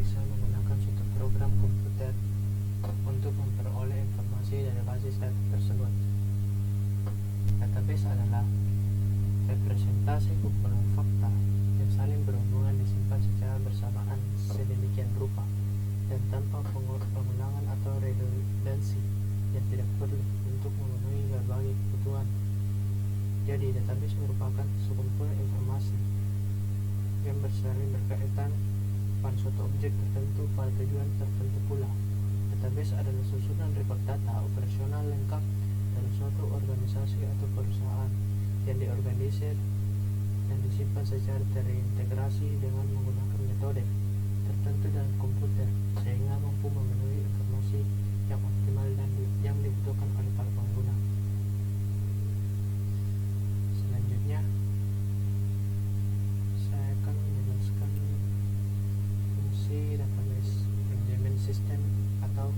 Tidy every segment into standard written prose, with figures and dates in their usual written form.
bisa menggunakan suatu program komputer untuk memperoleh informasi dari basis data tersebut. Database adalah representasi kumpulan fakta yang saling berhubungan disimpan secara bersamaan sedemikian rupa dan tanpa pengulangan atau redundansi yang tidak perlu untuk memenuhi berbagai kebutuhan. Jadi, database merupakan sekumpulan informasi yang saling berkaitan pada suatu objek tertentu pada tujuan tertentu pula. Database adalah susunan rekod data operasional lengkap dari suatu organisasi atau perusahaan yang diorganisir dan disimpan secara terintegrasi dengan menggunakan metode tertentu dalam komputer sehingga mampu memenuhi informasi yang optimal dan yang dibutuhkan oleh para pengguna. Selanjutnya, saya akan menjelaskan fungsi database management system atau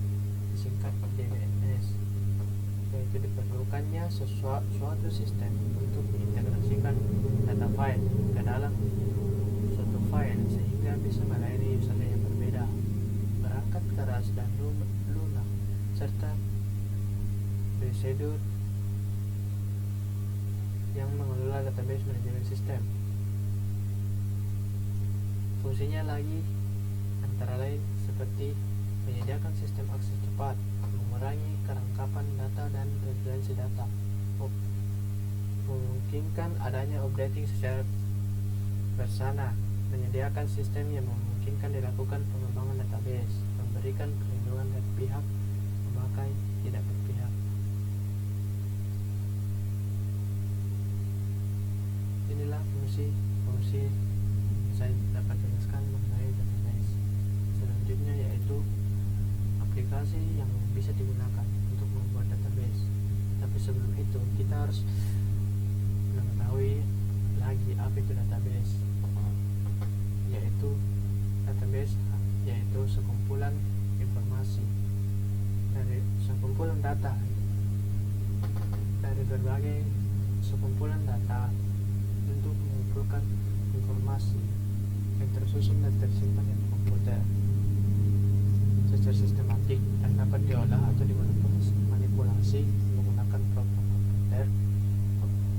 disingkat DMS, yaitu diperlukannya suatu sistem untuk mengintegrasikan data file ke dalam suatu file sehingga bisa melayani user yang berbeda, perangkat keras dan lunak, serta prosedur yang mengelola database management system. Fungsinya lagi antara lain seperti menyediakan sistem akses cepat, mengurangi kerangkapan data dan redundansi data, memungkinkan adanya updating secara bersama, menyediakan sistem yang memungkinkan dilakukan pengembangan database, memberikan perlindungan dari pihak pemakai tidak berpihak. Inilah fungsi saya dapat jelaskan mengenai database. Selanjutnya yaitu aplikasi yang bisa digunakan untuk membuat database. Tapi sebelum itu kita harus mengetahui lagi apa itu database. Database yaitu sekumpulan informasi dari sekumpulan data dari berbagai sekumpulan data untuk mengumpulkan informasi yang tersusun dan tersimpan di komputer secara sistematik dan dapat diolah atau dimanipulasi menggunakan program komputer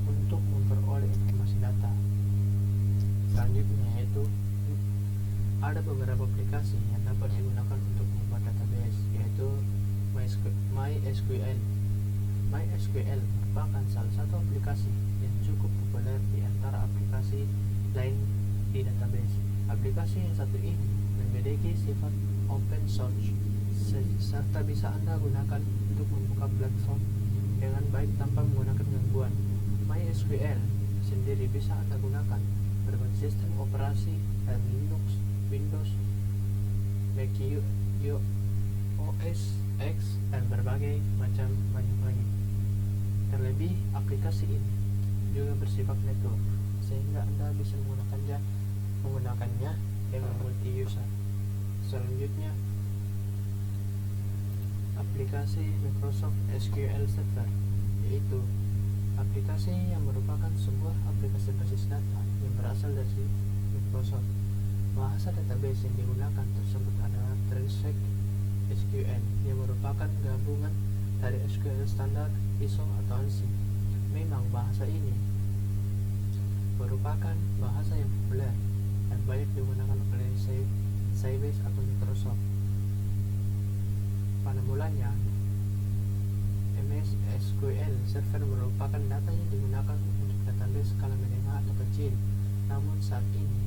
untuk memperoleh informasi data. Selanjutnya yaitu ada beberapa aplikasi yang dapat digunakan untuk membuat database, yaitu MySQL. MySQL merupakan salah satu aplikasi yang cukup populer di antara aplikasi lain di database. Aplikasi yang satu ini memiliki sifat open source serta bisa Anda gunakan untuk membuka platform dengan baik tanpa menggunakan gangguan. MySQL sendiri bisa Anda gunakan berbagai sistem operasi dari Linux, Windows, Mac OS X dan berbagai macam banyak lagi. Terlebih aplikasi ini juga bersifat network sehingga Anda bisa menggunakannya dengan multi user. Selanjutnya, aplikasi Microsoft SQL Server, yaitu aplikasi yang merupakan sebuah aplikasi basis data yang berasal dari Microsoft. Bahasa database yang digunakan tersebut adalah Transact SQL yang merupakan gabungan dari SQL standar, ISO atau ANSI. Memang bahasa ini merupakan bahasa yang populer dan banyak digunakan oleh Sybase atau Microsoft. Pada mulanya, MS SQL Server merupakan data yang digunakan untuk database skala menengah atau kecil. Namun saat ini,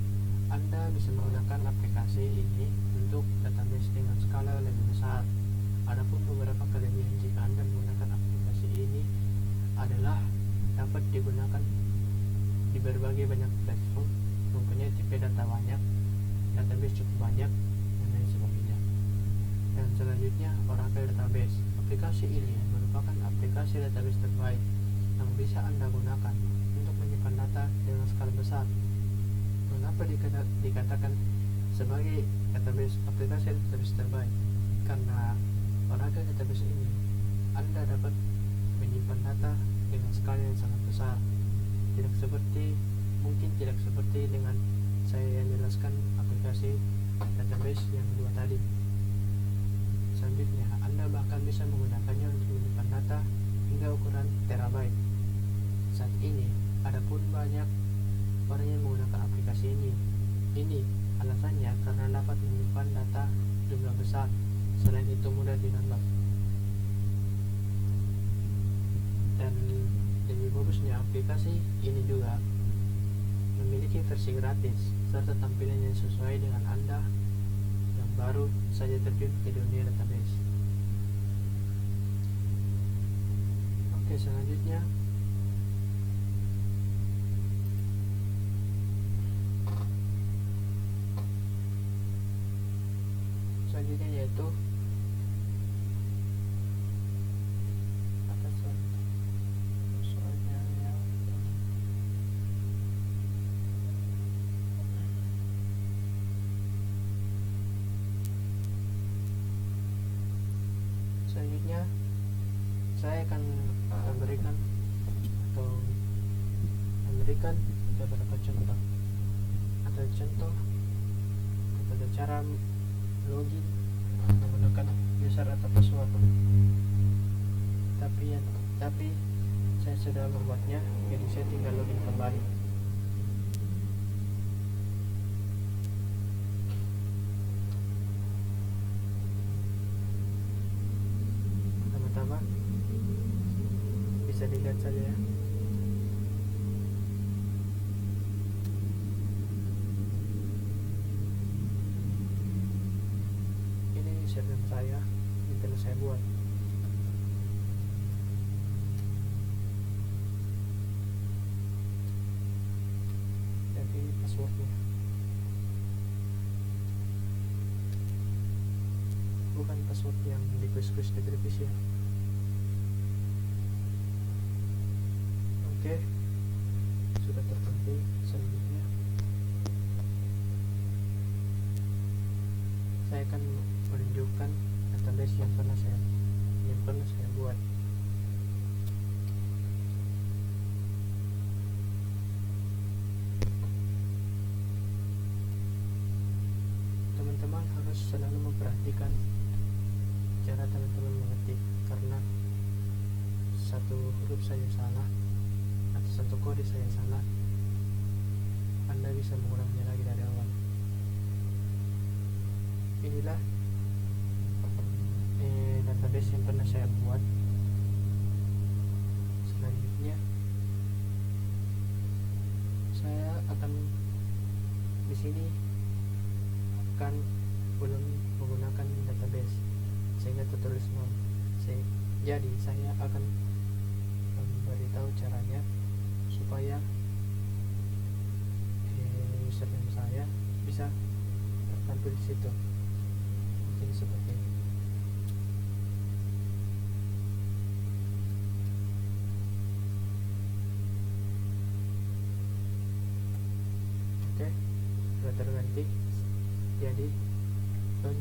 Anda bisa menggunakan aplikasi ini untuk database dengan skala lebih besar. Adapun beberapa kelebihan jika Anda menggunakan aplikasi ini adalah dapat digunakan di berbagai banyak platform, mempunyai tipe data banyak, database cukup banyak, dan lain sebagainya. Dan selanjutnya, Oracle Database. Aplikasi ini merupakan aplikasi database terbaik yang bisa Anda gunakan untuk menyimpan data dengan skala besar. Mengapa dikatakan sebagai aplikasi database terbaik? Karena Oracle Database ini Anda dapat menyimpan data dengan skala yang sangat besar. Tidak seperti dengan saya yang jelaskan aplikasi database yang dua tadi. Selanjutnya, Anda bahkan bisa menggunakannya untuk menyimpan data hingga ukuran terabyte. Saat ini, ada pun banyak orang yang menggunakan aplikasi ini. Ini alasannya karena dapat menyimpan data jumlah besar. Selain itu mudah di-download. Dan lebih bagusnya aplikasi ini juga memiliki versi gratis serta tampilan yang sesuai dengan Anda yang baru saja terjun ke dunia database. Oke, selanjutnya yaitu saya akan memberikan beberapa contoh. Ada contoh kepada cara login menggunakan user atau password. Tapi saya sudah membuatnya, jadi saya tinggal login kembali. Pertama-tama bisa dilihat saja ya. Ini username saya yang telah saya buat. Dan ini passwordnya. Bukan password yang di quiz-quiz di televisi ya. Oke, sudah tertentu. Selanjutnya saya akan menunjukkan database yang pernah saya buat. Teman-teman harus selalu memperhatikan cara teman-teman mengetik, karena satu huruf saya salah atau satu kode saya salah, Anda bisa mengulangnya lagi dari awal. Inilah database yang pernah saya buat. Selanjutnya saya akan di sini akan belum menggunakan database sehingga tertulis nol. Jadi saya akan memberitahu caranya supaya username saya bisa tertampil di situ. Jadi seperti ini. Oke, sudah terganti. Jadi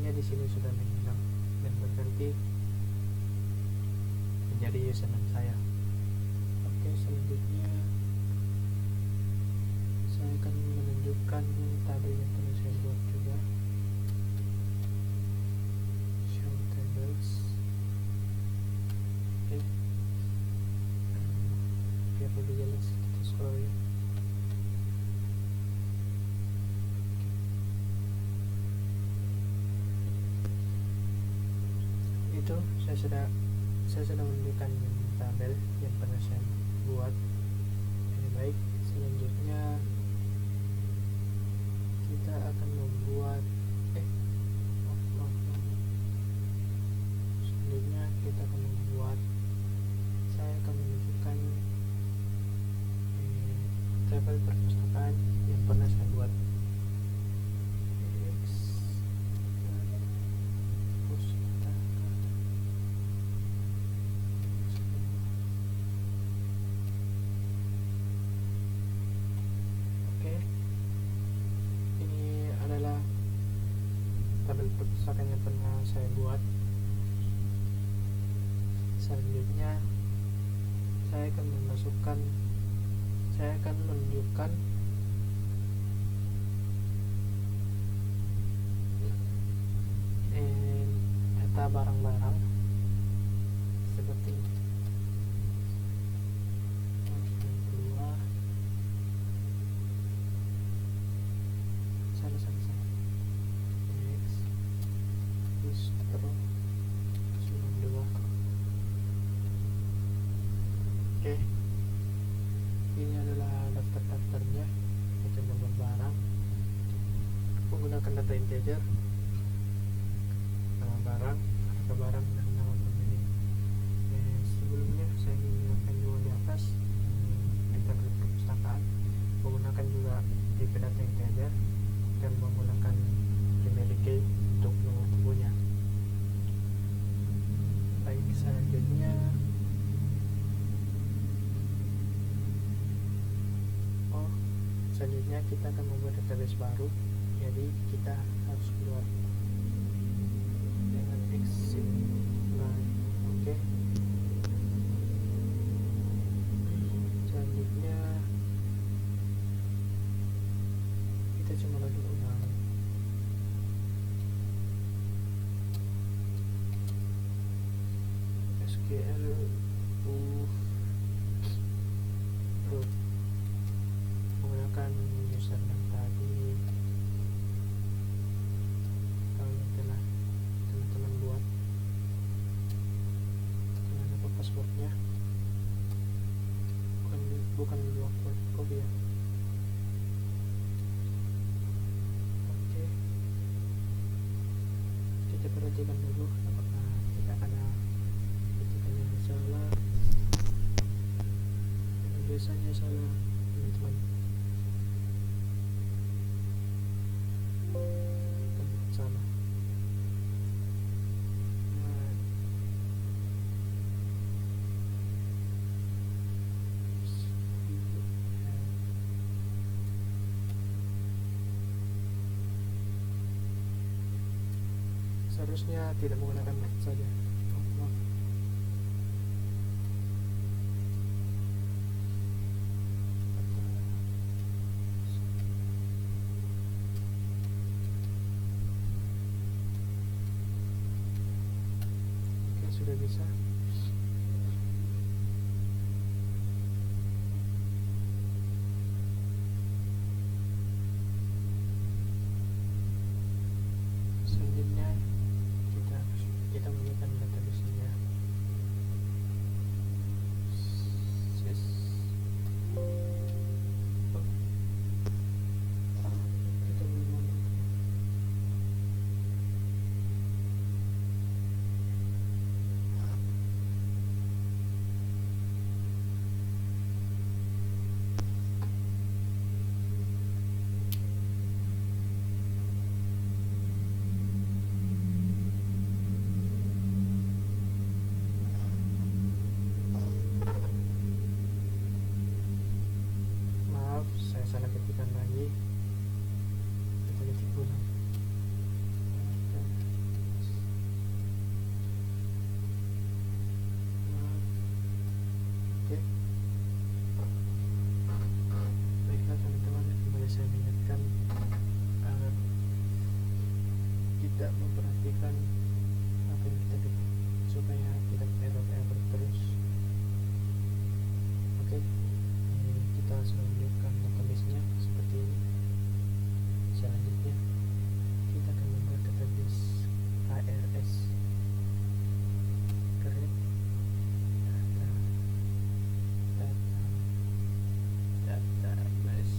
nya di sini sudah menghilang dan berganti menjadi username saya. Oke, selanjutnya saya akan menunjukkan tabel yang pernah saya buat juga. Show tables. Oke, biar lebih jelas kita scroll ya. Itu saya sudah menunjukkan tabel yang pernah saya buat. Baik, selanjutnya kita akan membuat selanjutnya kita akan membuat saya akan menunjukkan tabel perpustakaan yang pernah saya buat. Perpustakaan yang pernah saya buat. Selanjutnya saya akan menunjukkan barang-barang seperti ini. Kedua, salah next distro 92. Oke, ini adalah daftar-daftarnya. Itu nomor barang menggunakan data integer, nama barang, harga barang, dan nama pemilik. Sebelumnya saya mengingatkan juga di atas, kita ke perpustakaan menggunakan juga tipe data integer dan menggunakan primary key untuk nomor bukunya. Baik, selanjutnya kita akan membuat database baru, jadi kita harus keluar dengan exit line. Oke. Selanjutnya kita cuma login ulang. SQL root menggunakan username tadi yang telah teman-teman buat, jangan lupa passwordnya, bukan luar copy ya. Oke, kita perhatikan dulu apakah tidak ada ketikan yang salah. Biasanya salah teman-teman. Salah. Seharusnya tidak menggunakan saja. Maaf. Sudah bisa. Selanjutnya kita menggunakan database-nya. Salah ketikan lagi, kita ketik ulang. Oke, baiklah teman-teman, kembali saya mengingatkan agar kita memperhatikan apa yang kita ketik supaya tidak error terus. Oke, kita sudah menunjukkan database-nya seperti ini. Selanjutnya kita akan membuat database ARS, create database.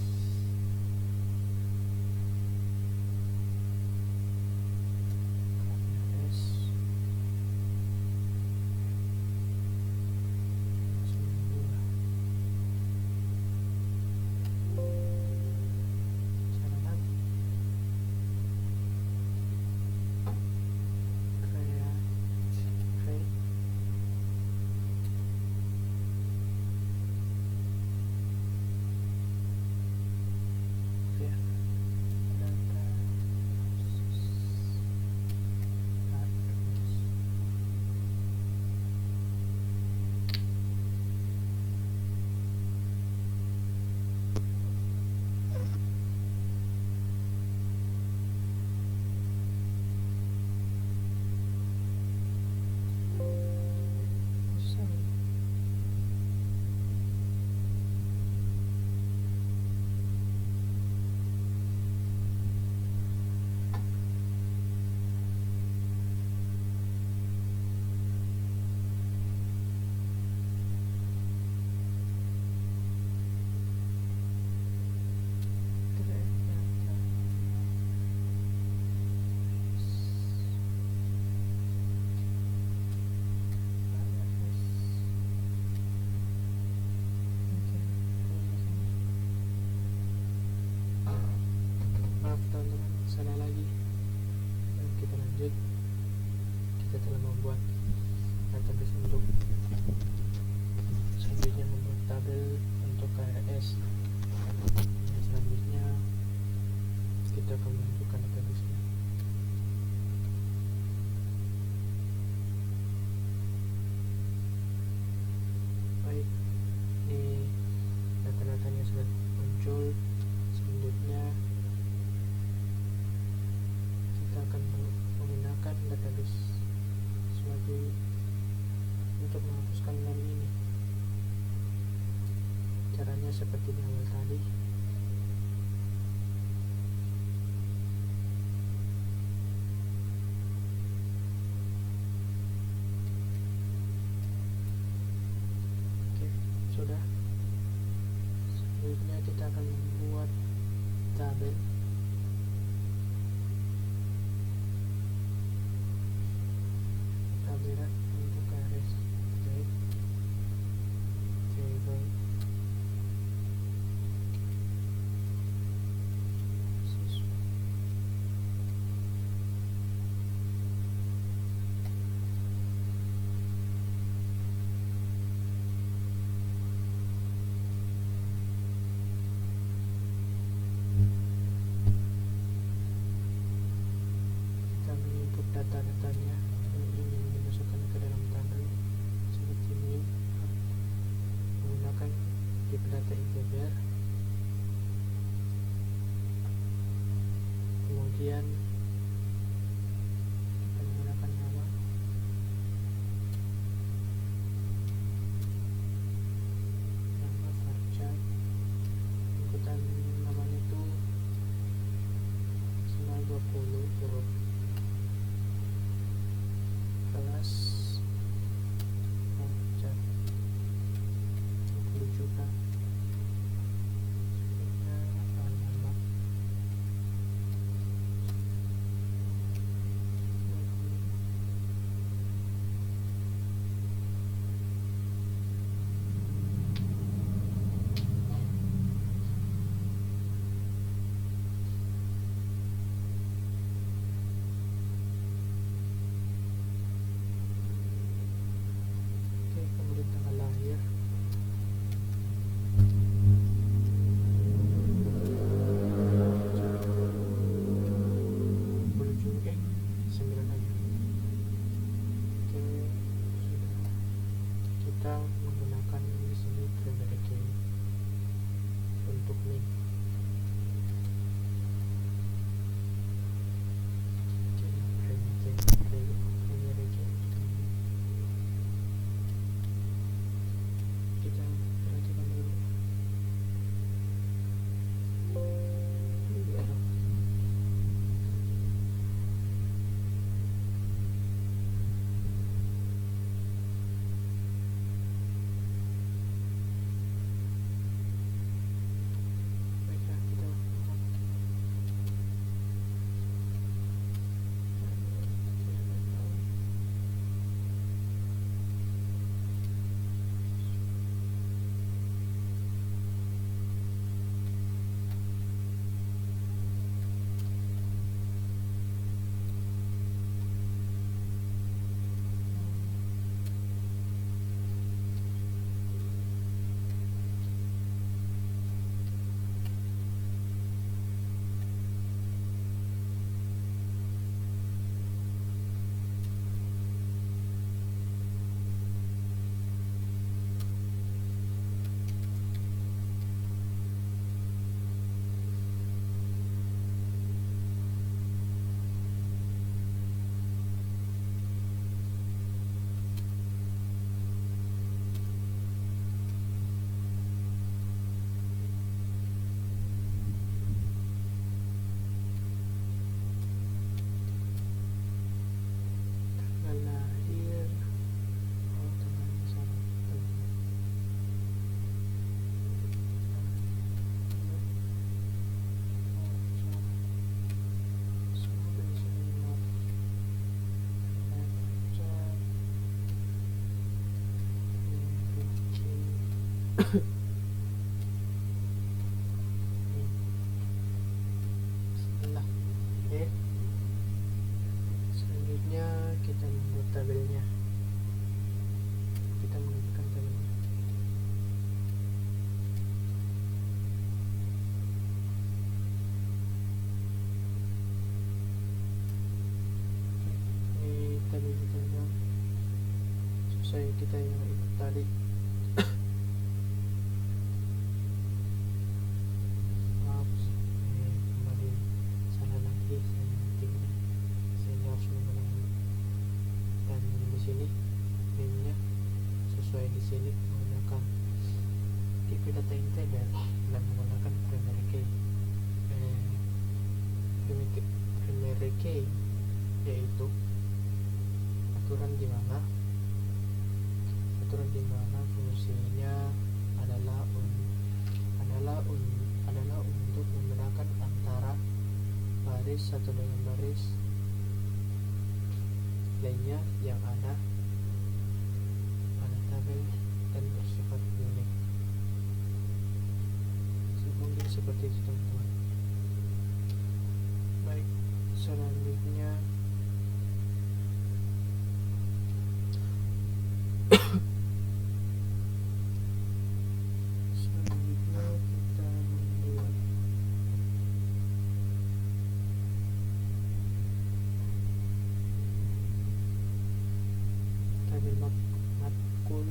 guys. Selanjutnya kita akan menunjukkan database-nya. Baik, ini data-datanya sudah muncul. Selanjutnya kita akan menggunakan database sebagai untuk menghapuskan name ini. Caranya seperti di awal tadi. Oke, sudah. Selanjutnya kita akan membuat tabel. Tabelan untuk garis date table siswa. Kita menginput data-datanya yang ingin dimasukkan ke dalam tabel seperti name menggunakan type data integer, kemudian kita menggunakan nama, varchar, ikutan namanya itu 20 huruf, kelas varchar 20 juga, alamat oke, kemudian tanggal lahir, Juli 9 aja. Oke, sudah. Kita menggunakan di sini primary key untuk name. Oke, primary key. Kita perhatikan dulu. Baiklah, kita tanggal lahir. Oh, tanggalnya salah. Semoga di sini varchar Bismillah. Oke, selanjutnya kita membuat tabelnya. Kita menggunakan tabelnya. sesuai kita yang ikut tadi. Maaf, kembali salah lagi saya ngetiknya, saya harus mengulangi. Dan di sini namenya sesuai di sini menggunakan IP data integer dan menggunakan primary key. Primary key yaitu aturan di mana fungsinya adalah untuk membedakan antara baris satu dengan baris lainnya yang ada pada tabel dan bersifat unik. Mungkin seperti itu teman-teman. Baik, selanjutnya kita membuat tabel matkul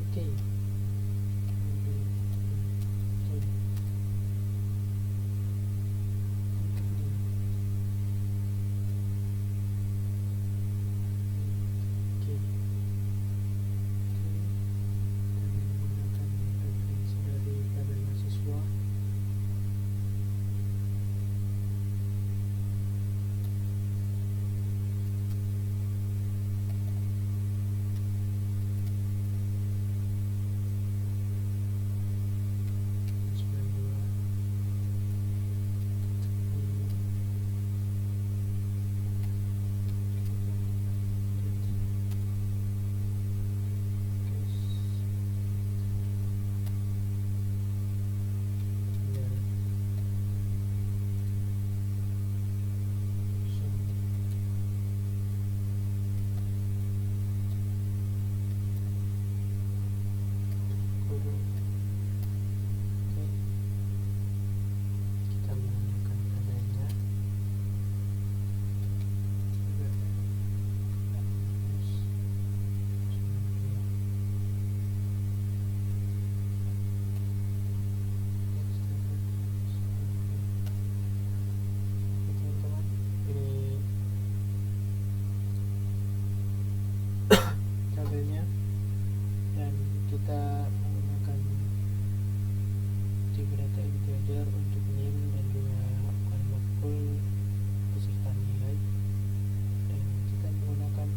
Oke. Tabelnya, dan kita menggunakan tipe data integer untuk name dan juga kalimat full beserta nilai, dan kita menggunakan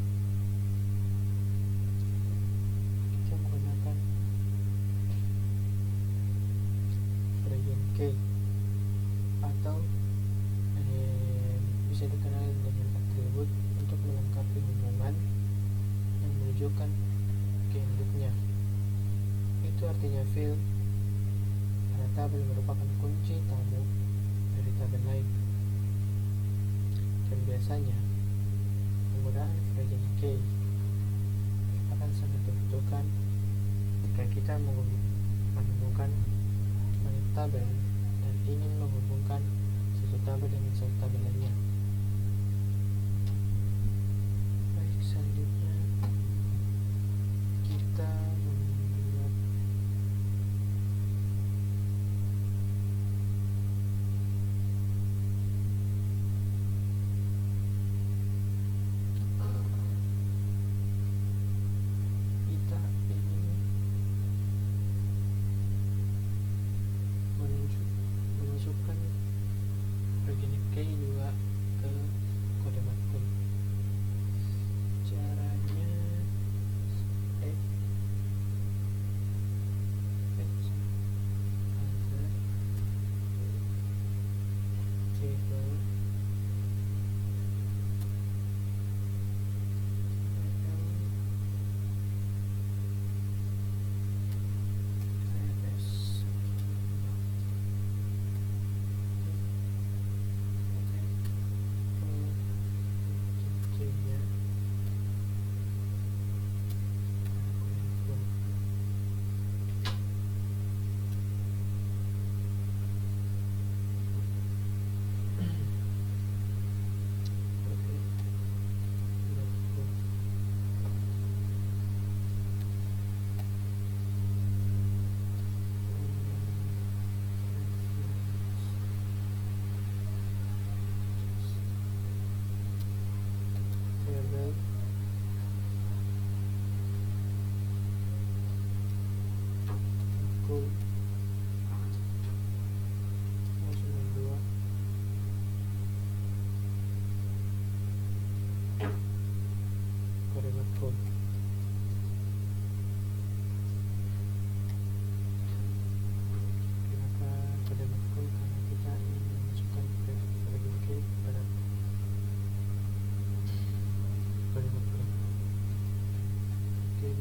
varian key atau bisa dikenal dengan atribut untuk melengkapi hubungan yang menunjukkan ke induknya. Itu artinya field pada tabel merupakan kunci tamu dari tabel lain, dan biasanya penggunaan varian key akan sangat dibutuhkan jika kita menemukan banyak tabel dan ingin menghubungkan satu tabel dengan satu tabel lainnya. Baik, selanjutnya kita membuat memasukkan bagian key juga ke kode makro. Caranya add other table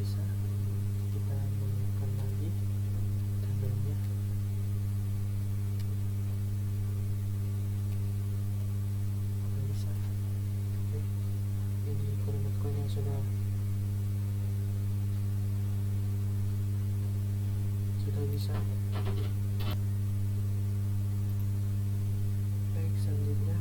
bisa kita menggunakan lagi tabelnya. Bisa. Oke. Ini kalimat kode yang sudah bisa. Baik, selanjutnya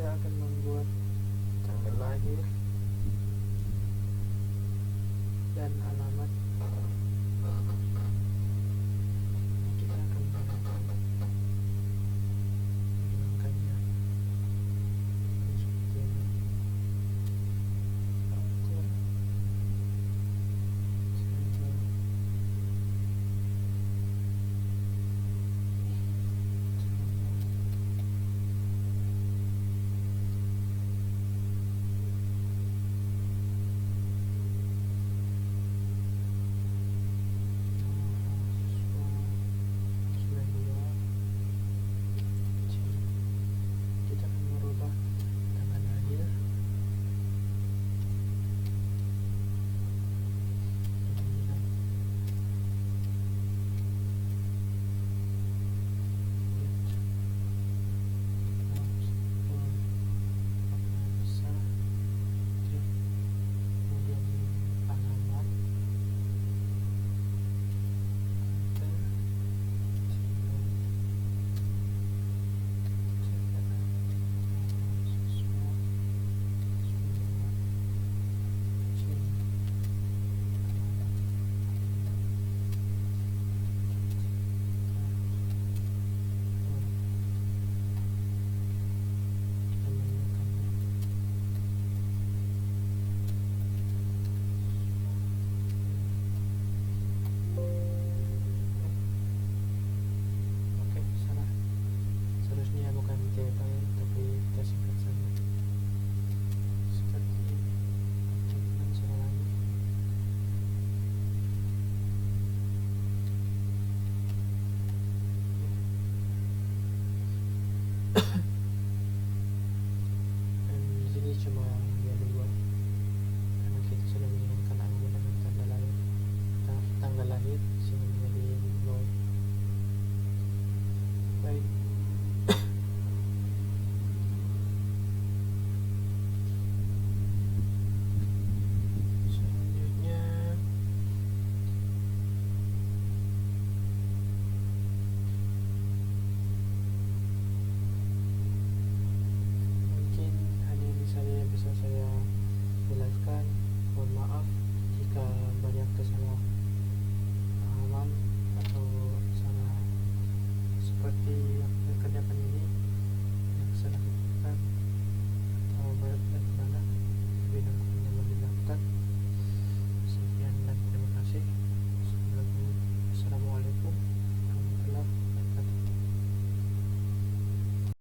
tidak akan membuat tanggal lahir dan alamat